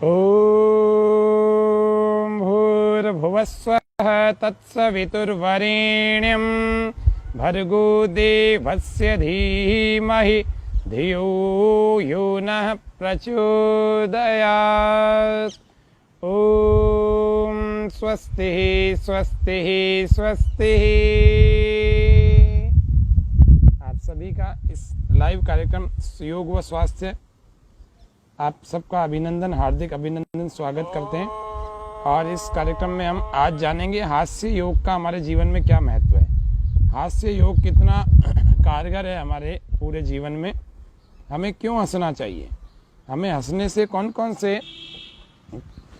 ॐ भूर्भुवस्वः तत्सवितुर्वरेण्यं भर्गो देवस्य धीमहि धियो यो नः प्रचोदयात्। ॐ स्वस्ति स्वस्ति स्वस्ति। आप सभी का इस लाइव कार्यक्रम योग व स्वास्थ्य, आप सबका अभिनंदन, हार्दिक अभिनंदन, स्वागत करते हैं। और इस कार्यक्रम में हम आज जानेंगे हास्य योग का हमारे जीवन में क्या महत्व है, हास्य योग कितना कारगर है हमारे पूरे जीवन में, हमें क्यों हंसना चाहिए, हमें हंसने से कौन कौन से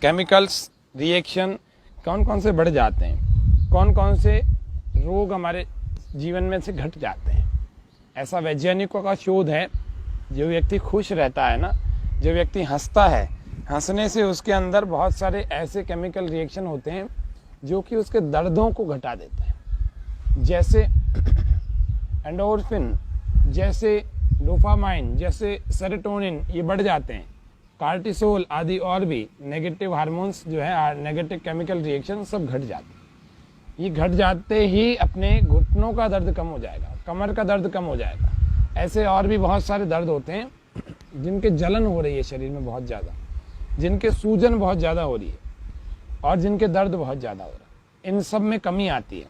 केमिकल्स रिएक्शन कौन कौन से बढ़ जाते हैं, कौन कौन से रोग हमारे जीवन में से घट जाते हैं। ऐसा वैज्ञानिकों का शोध है, जो व्यक्ति खुश रहता है ना, जो व्यक्ति हंसता है, हंसने से उसके अंदर बहुत सारे ऐसे केमिकल रिएक्शन होते हैं जो कि उसके दर्दों को घटा देते हैं, जैसे एंडोर्फिन, जैसे डोपामाइन, जैसे सेरोटोनिन, ये बढ़ जाते हैं। कार्टिसोल आदि और भी नेगेटिव हार्मोन्स जो है, नेगेटिव केमिकल रिएक्शन सब घट जाते हैं। ये घट जाते ही अपने घुटनों का दर्द कम हो जाएगा, कमर का दर्द कम हो जाएगा। ऐसे और भी बहुत सारे दर्द होते हैं जिनके जलन हो रही है शरीर में बहुत ज़्यादा, जिनके सूजन बहुत ज़्यादा हो रही है और जिनके दर्द बहुत ज़्यादा हो रहा है, इन सब में कमी आती है।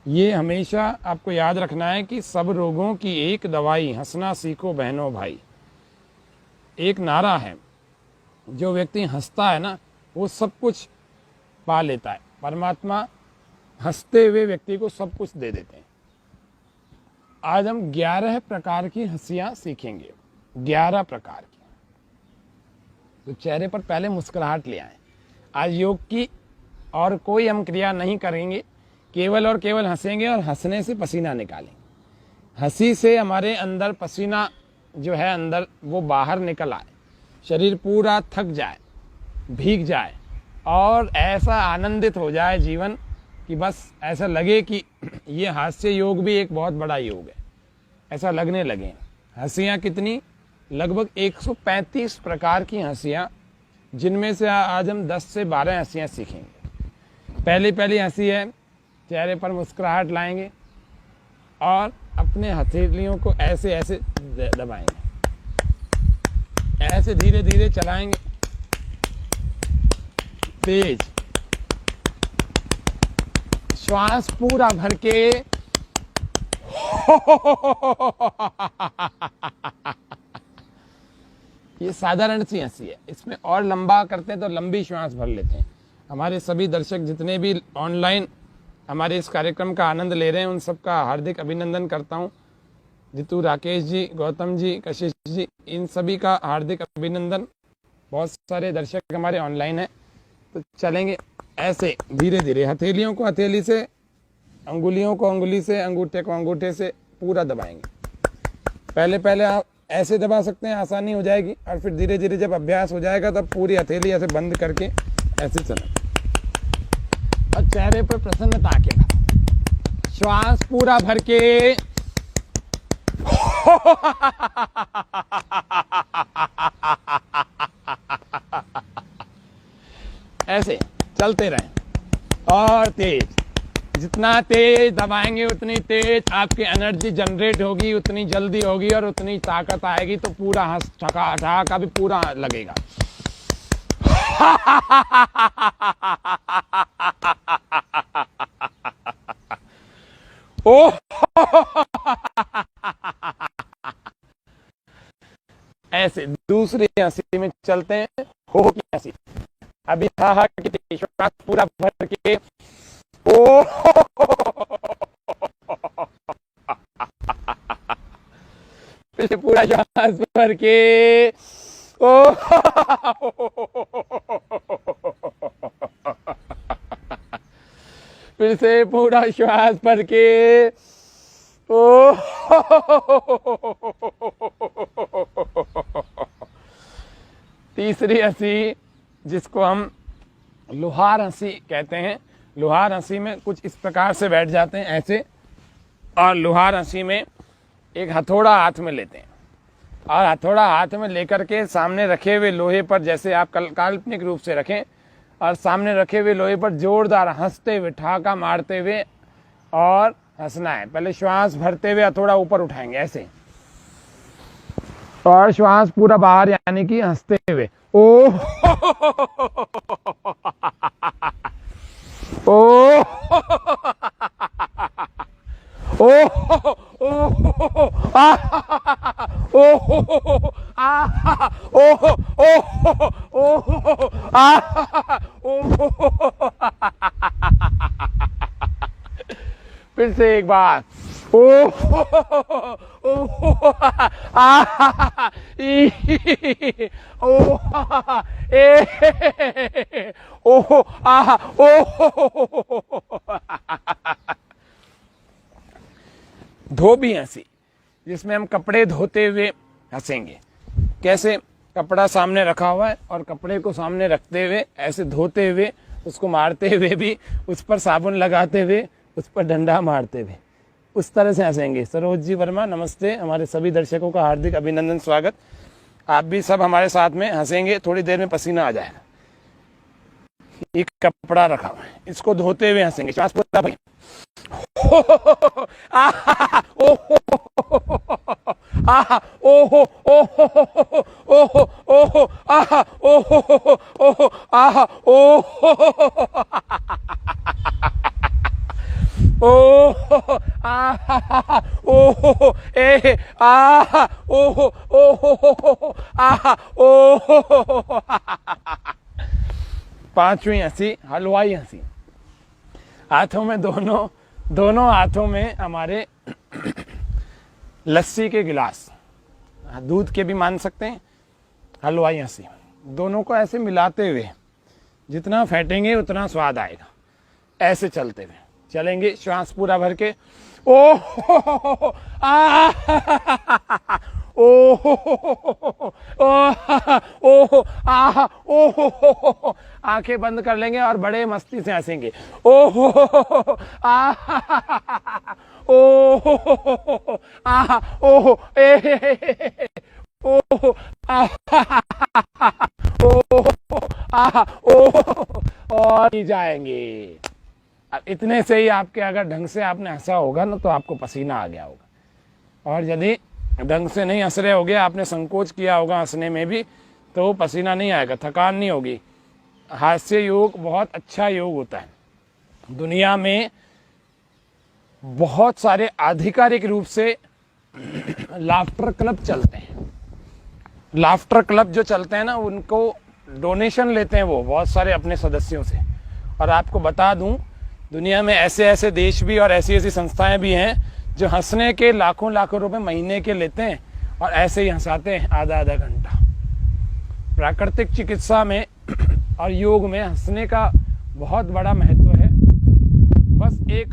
ये हमेशा आपको याद रखना है कि सब रोगों की एक दवाई, हंसना सीखो बहनों भाई। एक नारा है, जो व्यक्ति हंसता है ना, वो सब कुछ पा लेता है। परमात्मा हंसते हुए व्यक्ति को सब कुछ दे देते हैं। आज हम 11 प्रकार की हंसियां सीखेंगे, 11 प्रकार की। तो चेहरे पर पहले मुस्कुराहट ले आए। आज योग की और कोई हम क्रिया नहीं करेंगे, केवल और केवल हंसेंगे और हंसने से पसीना निकालेंगे। हंसी से हमारे अंदर पसीना जो है अंदर वो बाहर निकल आए, शरीर पूरा थक जाए, भीग जाए और ऐसा आनंदित हो जाए जीवन कि बस ऐसा लगे कि ये हास्य योग भी एक बहुत बड़ा योग है, ऐसा लगने लगे। हंसियाँ कितनी? लगभग 135 प्रकार की हंसियाँ, जिनमें से आज हम 10 से 12 हंसियाँ सीखेंगे। पहली हंसी है, चेहरे पर मुस्कुराहट लाएंगे और अपने हथेलियों को ऐसे ऐसे दबाएंगे, ऐसे धीरे धीरे चलाएंगे, तेज श्वास पूरा भर के ये साधारण सी हंसी है। इसमें और लंबा करते हैं तो लंबी श्वास भर लेते हैं। हमारे सभी दर्शक जितने भी ऑनलाइन हमारे इस कार्यक्रम का आनंद ले रहे हैं, उन सबका हार्दिक अभिनंदन करता हूं। जितू, राकेश जी, गौतम जी, कशिश जी, इन सभी का हार्दिक अभिनंदन। बहुत सारे दर्शक हमारे ऑनलाइन हैं। तो चलेंगे ऐसे धीरे धीरे, हथेलियों को हथेली से, अंगुलियों को अंगुली से, अंगूठे को अंगूठे से पूरा दबाएंगे। पहले आप ऐसे दबा सकते हैं, आसानी हो जाएगी, और फिर धीरे धीरे जब अभ्यास हो जाएगा तब पूरी हथेली ऐसे बंद करके ऐसे चलें और चेहरे पर प्रसन्नता के साथ श्वास पूरा भर के ऐसे चलते रहें और तेज, जितना तेज दबाएंगे उतनी तेज आपकी एनर्जी जनरेट होगी, उतनी जल्दी होगी और उतनी ताकत आएगी। तो पूरा हंस ठहाका भी पूरा लगेगा। ओ ऐसे दूसरी हंसी में चलते हैं, हो की हंसी। अभी हा की श्वास पूरा भर के ओ फिर पूरा श्वास भर के ओ फिर से पूरा श्वास भर के ओ तीसरी हंसी, जिसको हम लुहार हंसी कहते हैं। लुहार हंसी में कुछ इस प्रकार से बैठ जाते हैं ऐसे, और लुहार हंसी में एक हथौड़ा हाथ में लेते हैं और हथौड़ा हाथ में लेकर के सामने रखे हुए लोहे पर, जैसे आप काल्पनिक रूप से रखें, और सामने रखे हुए लोहे पर जोरदार हंसते हुए ठहाका मारते हुए और हंसना है। पहले श्वास भरते हुए हथौड़ा ऊपर उठाएंगे ऐसे, और श्वास पूरा बाहर, यानी कि हंसते हुए ओ ओ ओ ओ आ ओ आ ओ ओ आ फिर से एक बार ओ आ ई ओ ए ओ आ ओ। धोबी हंसी, जिसमें हम कपड़े धोते हुए हंसेंगे। कैसे? कपड़ा सामने रखा हुआ है और कपड़े को सामने रखते हुए ऐसे धोते हुए, उसको मारते हुए भी, उस पर साबुन लगाते हुए, उस पर डंडा मारते हुए, उस तरह से हंसेंगे। सरोज जी वर्मा नमस्ते, हमारे सभी दर्शकों का हार्दिक अभिनंदन, स्वागत। आप भी सब हमारे साथ में हंसेंगे, थोड़ी देर में पसीना आ जाएगा। एक कपड़ा रखा हुआ है, इसको धोते हुए हंसेंगे। श्वास पूरा भाई पांचवी हंसी हलवाई हंसी। हाथों में दोनों हाथों में हमारे लस्सी के गिलास, दूध के भी मान सकते हैं। हलवाई हंसी, दोनों को ऐसे मिलाते हुए, जितना फेंटेंगे उतना स्वाद आएगा। ऐसे चलते हुए चलेंगे, श्वास पूरा भर के ओ आ ओ ओ आ ओ, आंखें बंद कर लेंगे और बड़े मस्ती से हंसेंगे। ओ आ ओ आ ओ ए ओ आ ओ आ ओ, और जाएंगे। अब इतने से ही आपके, अगर ढंग से आपने हंसा होगा ना, तो आपको पसीना आ गया होगा। और यदि ढंग से नहीं हंस रहे होगे, आपने संकोच किया होगा हंसने में भी, तो पसीना नहीं आएगा, थकान नहीं होगी। हास्य योग बहुत अच्छा योग होता है। दुनिया में बहुत सारे आधिकारिक रूप से लाफ्टर क्लब चलते हैं। लाफ्टर क्लब जो चलते हैं ना, उनको डोनेशन लेते हैं वो बहुत सारे अपने सदस्यों से। और आपको बता दूं, दुनिया में ऐसे ऐसे देश भी और ऐसी ऐसी संस्थाएं भी हैं जो हंसने के लाखों लाखों रुपए महीने के लेते हैं और ऐसे ही हंसाते हैं आधा आधा घंटा। प्राकृतिक चिकित्सा में और योग में हंसने का बहुत बड़ा महत्व है। बस एक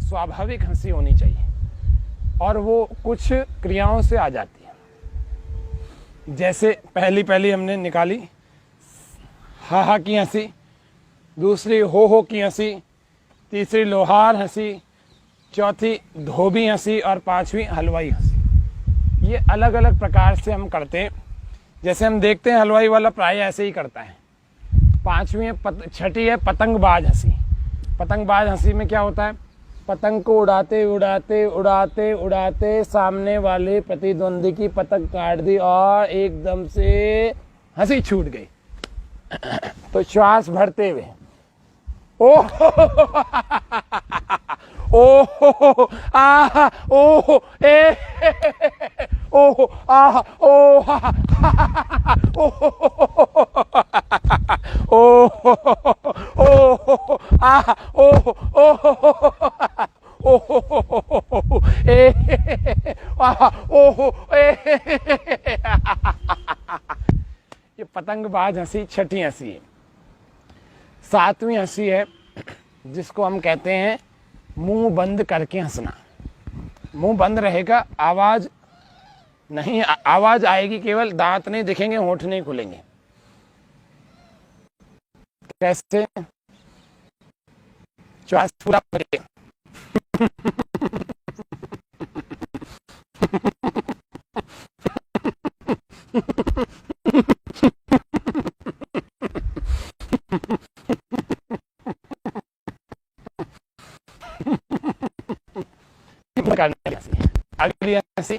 स्वाभाविक हंसी होनी चाहिए और वो कुछ क्रियाओं से आ जाती है। जैसे पहली हमने निकाली हा की हंसी, दूसरी हो की हंसी, तीसरी लोहार हंसी, चौथी धोबी हंसी और पांचवी हलवाई हंसी। ये अलग अलग प्रकार से हम करते हैं। जैसे हम देखते हैं हलवाई वाला प्राय ऐसे ही करता है। पांचवी छठी है पतंगबाज हंसी। पतंगबाज हंसी में क्या होता है? पतंग को उड़ाते उड़ाते उड़ाते उड़ाते सामने वाले प्रतिद्वंदी की पतंग काट दी और एकदम से हंसी छूट गई। तो श्वास भरते हुए ओ ओ आ ओ ए ओ आ ओ ओ ओ आ ओ ओ ए आ ओ ए। ये पतंगबाज हंसी छठी हंसी है। सातवीं हंसी है जिसको हम कहते हैं मुंह बंद करके हंसना। मुंह बंद रहेगा, आवाज नहीं, आवाज आएगी केवल, दांत नहीं दिखेंगे, होंठ नहीं खुलेंगे। कैसे? श्वास पूरा भरिए बंद करने की हंसी। अगली हंसी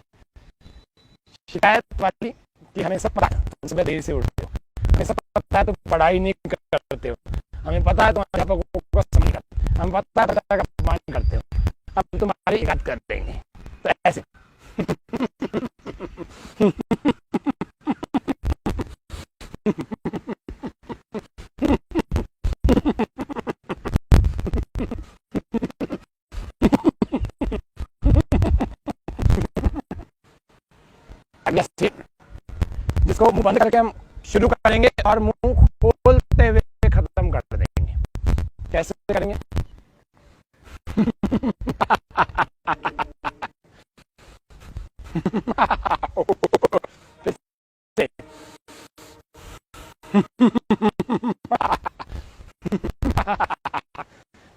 शिकायत वाली कि हमें सब पता है सुबह देर से उठते हो, हमें सब पता है तो पढ़ाई नहीं करते हो, हमें पता है तुम्हारे अध्यापकों को समझ करते, हमें पता है का अपमान करते हो, अब तुम्हारी याद कर देंगे। तो ऐसे जिसको मुंह बंद करके हम शुरू करेंगे और मुंह खोलते हुए खत्म कर देंगे। कैसे करेंगे?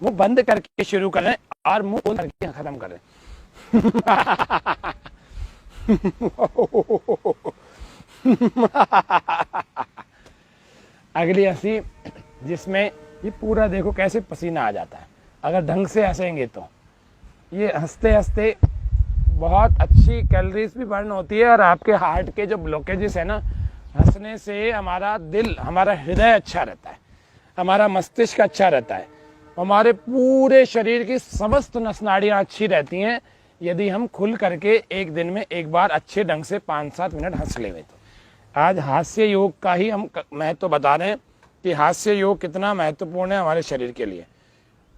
मुंह बंद करके शुरू करें और मुंह खोल करके खत्म करें। अगली हंसी जिसमें ये पूरा देखो कैसे पसीना आ जाता है, अगर ढंग से हंसेंगे तो ये हंसते हंसते बहुत अच्छी कैलोरीज भी बर्न होती है और आपके हार्ट के जो ब्लॉकेजेस है ना, हंसने से हमारा दिल, हमारा हृदय अच्छा रहता है, हमारा मस्तिष्क अच्छा रहता है, हमारे पूरे शरीर की समस्त नस नाड़ियाँ अच्छी रहती हैं यदि हम खुल करके एक दिन में एक बार अच्छे ढंग से 5-7 मिनट हंस लेंगे। तो आज हास्य योग का ही हम महत्व बता रहे हैं कि हास्य योग कितना महत्वपूर्ण है हमारे शरीर के लिए।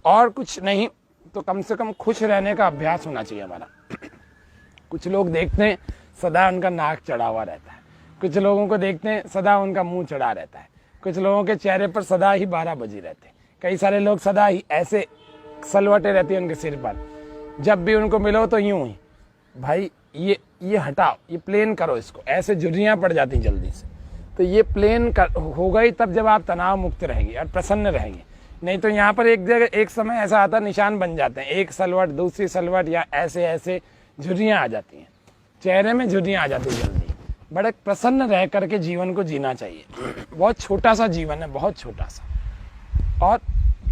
और कुछ नहीं तो कम से कम खुश रहने का अभ्यास होना चाहिए हमारा। कुछ लोग देखते हैं सदा उनका नाक चढ़ा हुआ रहता है, कुछ लोगों को देखते हैं सदा उनका मुंह चढ़ा रहता है, कुछ लोगों के चेहरे पर सदा ही 12 बजे रहते हैं, कई सारे लोग सदा ही ऐसे सलवटें रहती हैं उनके सिर पर, जब भी उनको मिलो तो यूं ही भाई ये हटाओ, ये प्लेन करो इसको, ऐसे झुर्रियाँ पड़ जाती जल्दी से। तो ये प्लेन होगा ही तब जब आप तनाव मुक्त रहेंगे और प्रसन्न रहेंगे, नहीं तो यहाँ पर एक जगह एक समय ऐसा आता निशान बन जाते हैं, एक सलवट दूसरी सलवट या ऐसे ऐसे झुर्रियाँ आ जाती हैं, चेहरे में झुर्रियाँ आ जाती हैं जल्दी। बड़े प्रसन्न रह करके जीवन को जीना चाहिए। बहुत छोटा सा जीवन है, बहुत छोटा सा, और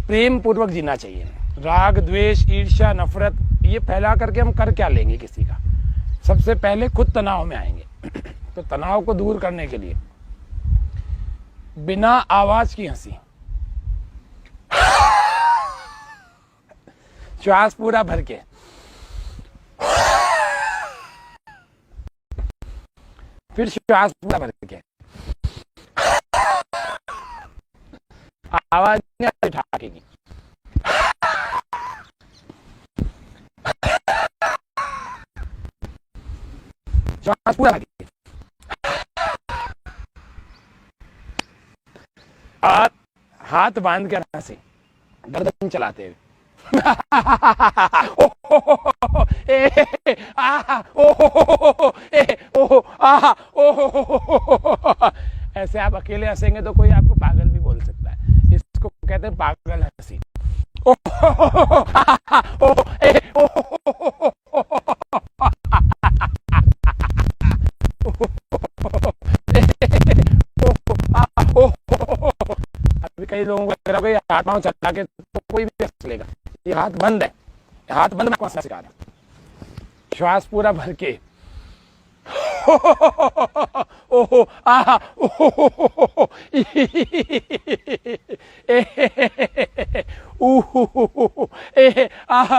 प्रेम पूर्वक जीना चाहिए। राग द्वेष ईर्ष्या नफरत ये फैला करके हम कर क्या लेंगे किसी का? सबसे पहले खुद तनाव में आएंगे। तो तनाव को दूर करने के लिए बिना आवाज की हंसी, श्वास पूरा भर के, फिर श्वास पूरा भर के, आवाज नहीं ठाकेगी, श्वास पूरा भर के, और हाथ बांध कर हंसे गर्दन चलाते हुए। ऐसे आप अकेले हंसेंगे तो कोई आपको पागल भी बोल सकता है। इसको कहते हैं पागल हंसी। अभी कई लोगों को लग रहा है हाथ पांव चला के तो कोई भी हंस लेगा, ये हाथ बंद है, हाथ बंद में कौन सा सिखा रहा। श्वास पूरा भर के, ओहो आहा ओहो ए आहा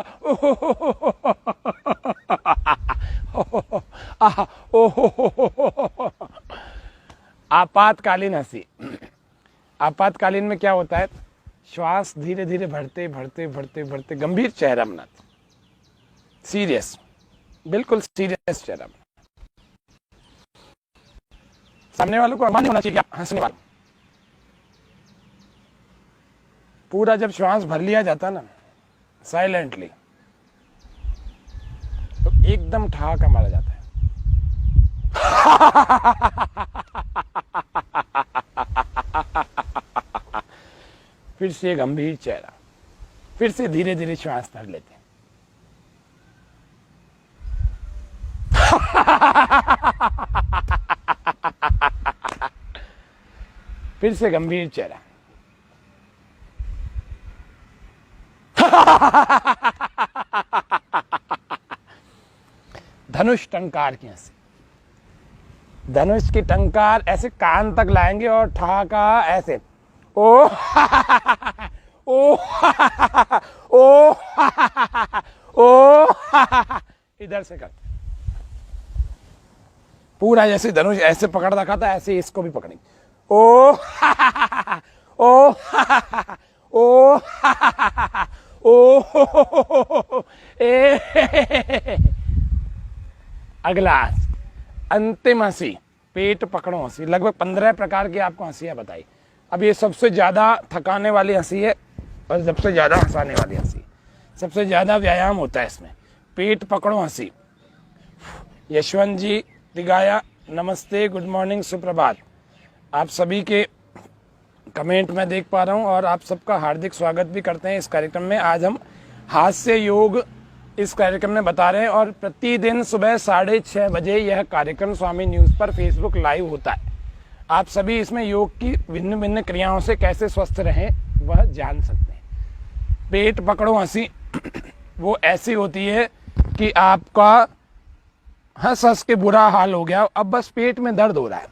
आहा ओहो। आपातकालीन हंसी। आपातकालीन में क्या होता है? श्वास धीरे धीरे भरते भरते भरते भरते गंभीर चेहरा बनाते, सीरियस, बिल्कुल सीरियस चेहरा। सामने वालों को अरमान नहीं होना चाहिए कि हंसने वाला। पूरा जब श्वास भर लिया जाता ना साइलेंटली, तो एकदम ठहाका मारा जाता है। फिर से गंभीर चेहरा, फिर से धीरे धीरे श्वास भर लेते हैं। फिर से गंभीर चेहरा, धनुष टंकार की हंसी। धनुष की टंकार ऐसे कान तक लाएंगे और ठहाका ऐसे ओ ओ ओ ओ इधर से कर, पूरा जैसे धनुष ऐसे पकड़ रखा था ऐसे इसको भी पकड़ेंगे। ओ ओ ओ ओ ए। अगला अंतिम हंसी, पेट पकड़ो हंसी। लगभग 15 प्रकार की आपको हंसियां बताई। अब ये सबसे ज्यादा थकाने वाली हंसी है और सबसे ज्यादा हंसाने वाली हंसी, सबसे ज्यादा व्यायाम होता है इसमें। पेट पकड़ो हंसी। यशवंत जी तिगाया नमस्ते, गुड मॉर्निंग, सुप्रभात। आप सभी के कमेंट में देख पा रहा हूं और आप सबका हार्दिक स्वागत भी करते हैं इस कार्यक्रम में। आज हम हास्य योग इस कार्यक्रम में बता रहे हैं और प्रतिदिन सुबह 6:30 बजे यह कार्यक्रम स्वामी न्यूज पर फेसबुक लाइव होता है। आप सभी इसमें योग की भिन्न भिन्न क्रियाओं से कैसे स्वस्थ रहें वह जान सकते हैं। पेट पकड़ो हंसी वो ऐसी होती है कि आपका हंस हंस के बुरा हाल हो गया, अब बस पेट में दर्द हो रहा है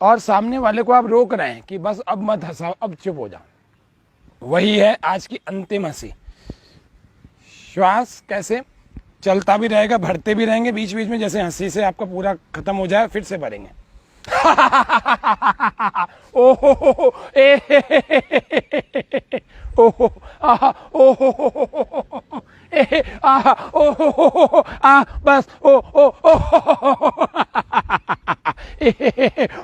और सामने वाले को आप रोक रहे हैं कि बस अब मत हंसाओ, अब चुप हो जाओ। वही है आज की अंतिम हंसी। श्वास कैसे चलता भी रहेगा, भरते भी रहेंगे बीच बीच में, जैसे हंसी से आपका पूरा खत्म हो जाए फिर से भरेंगे। ओहो ए ओहो आहा ओहो ए आहा ओहो आ बस ओ ओ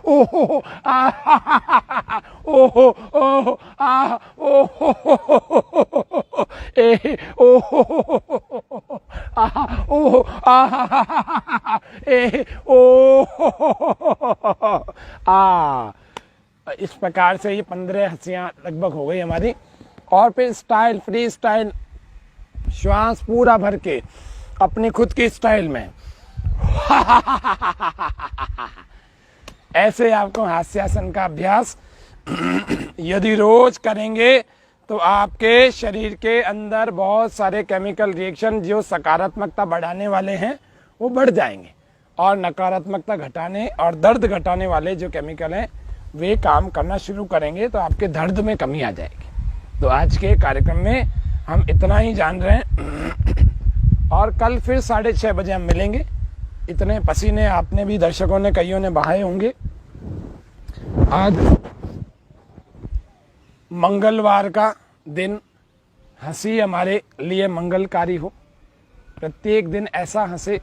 ओहो आहा ओहो ओहो आ ओहो ए ओहो आहा ओहो आहा ए ओहो आ। इस प्रकार से ये 15 हंसियां लगभग हो गई हमारी। और फिर स्टाइल, फ्री स्टाइल, श्वास पूरा भर के अपनी खुद की स्टाइल में ऐसे आपको हास्यासन का अभ्यास यदि रोज करेंगे तो आपके शरीर के अंदर बहुत सारे केमिकल रिएक्शन जो सकारात्मकता बढ़ाने वाले हैं वो बढ़ जाएंगे और नकारात्मकता घटाने और दर्द घटाने वाले जो केमिकल हैं वे काम करना शुरू करेंगे, तो आपके दर्द में कमी आ जाएगी। तो आज के कार्यक्रम में हम इतना ही जान रहे हैं और कल फिर 6:30 बजे हम मिलेंगे। इतने पसीने आपने भी, दर्शकों ने, कईयों ने बहाए होंगे। आज मंगलवार का दिन, हंसी हमारे लिए मंगलकारी हो। प्रत्येक दिन ऐसा हंसे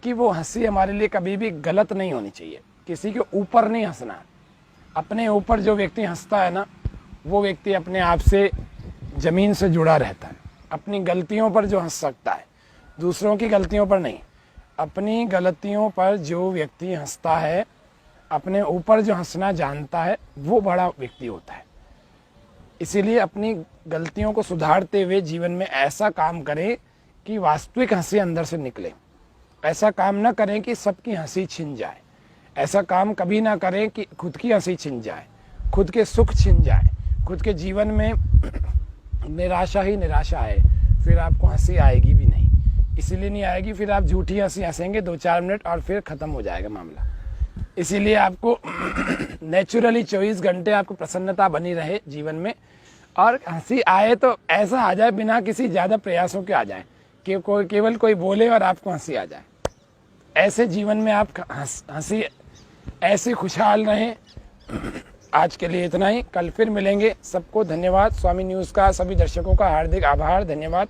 कि वो हंसी हमारे लिए कभी भी गलत नहीं होनी चाहिए। किसी के ऊपर नहीं हंसना। अपने ऊपर जो व्यक्ति हंसता है ना, वो व्यक्ति अपने आप से जमीन से जुड़ा रहता है। अपनी गलतियों पर जो हंस सकता है, दूसरों की गलतियों पर नहीं। अपनी गलतियों पर जो व्यक्ति हंसता है, अपने ऊपर जो हंसना जानता है, वो बड़ा व्यक्ति होता है। इसीलिए अपनी गलतियों को सुधारते हुए जीवन में ऐसा काम करें कि वास्तविक हंसी अंदर से निकले। ऐसा काम न करें कि सबकी हंसी छिन जाए। ऐसा काम कभी ना करें कि खुद की हंसी छिन जाए, खुद के सुख छिन जाए, खुद के जीवन में निराशा ही निराशा है, फिर आपको हंसी आएगी भी नहीं। इसीलिए नहीं आएगी, फिर आप झूठी हंसी हंसेंगे 2-4 मिनट और फिर खत्म हो जाएगा मामला। इसीलिए आपको नेचुरली 24 घंटे आपको प्रसन्नता बनी रहे जीवन में, और हंसी आए तो ऐसा आ जाए बिना किसी ज़्यादा प्रयासों के आ जाए कि केवल कोई बोले और आपको हंसी आ जाए। ऐसे जीवन में आप हंसी ऐसे खुशहाल रहें। आज के लिए इतना ही, कल फिर मिलेंगे। सबको धन्यवाद। स्वामी न्यूज़ का सभी दर्शकों का हार्दिक आभार, धन्यवाद।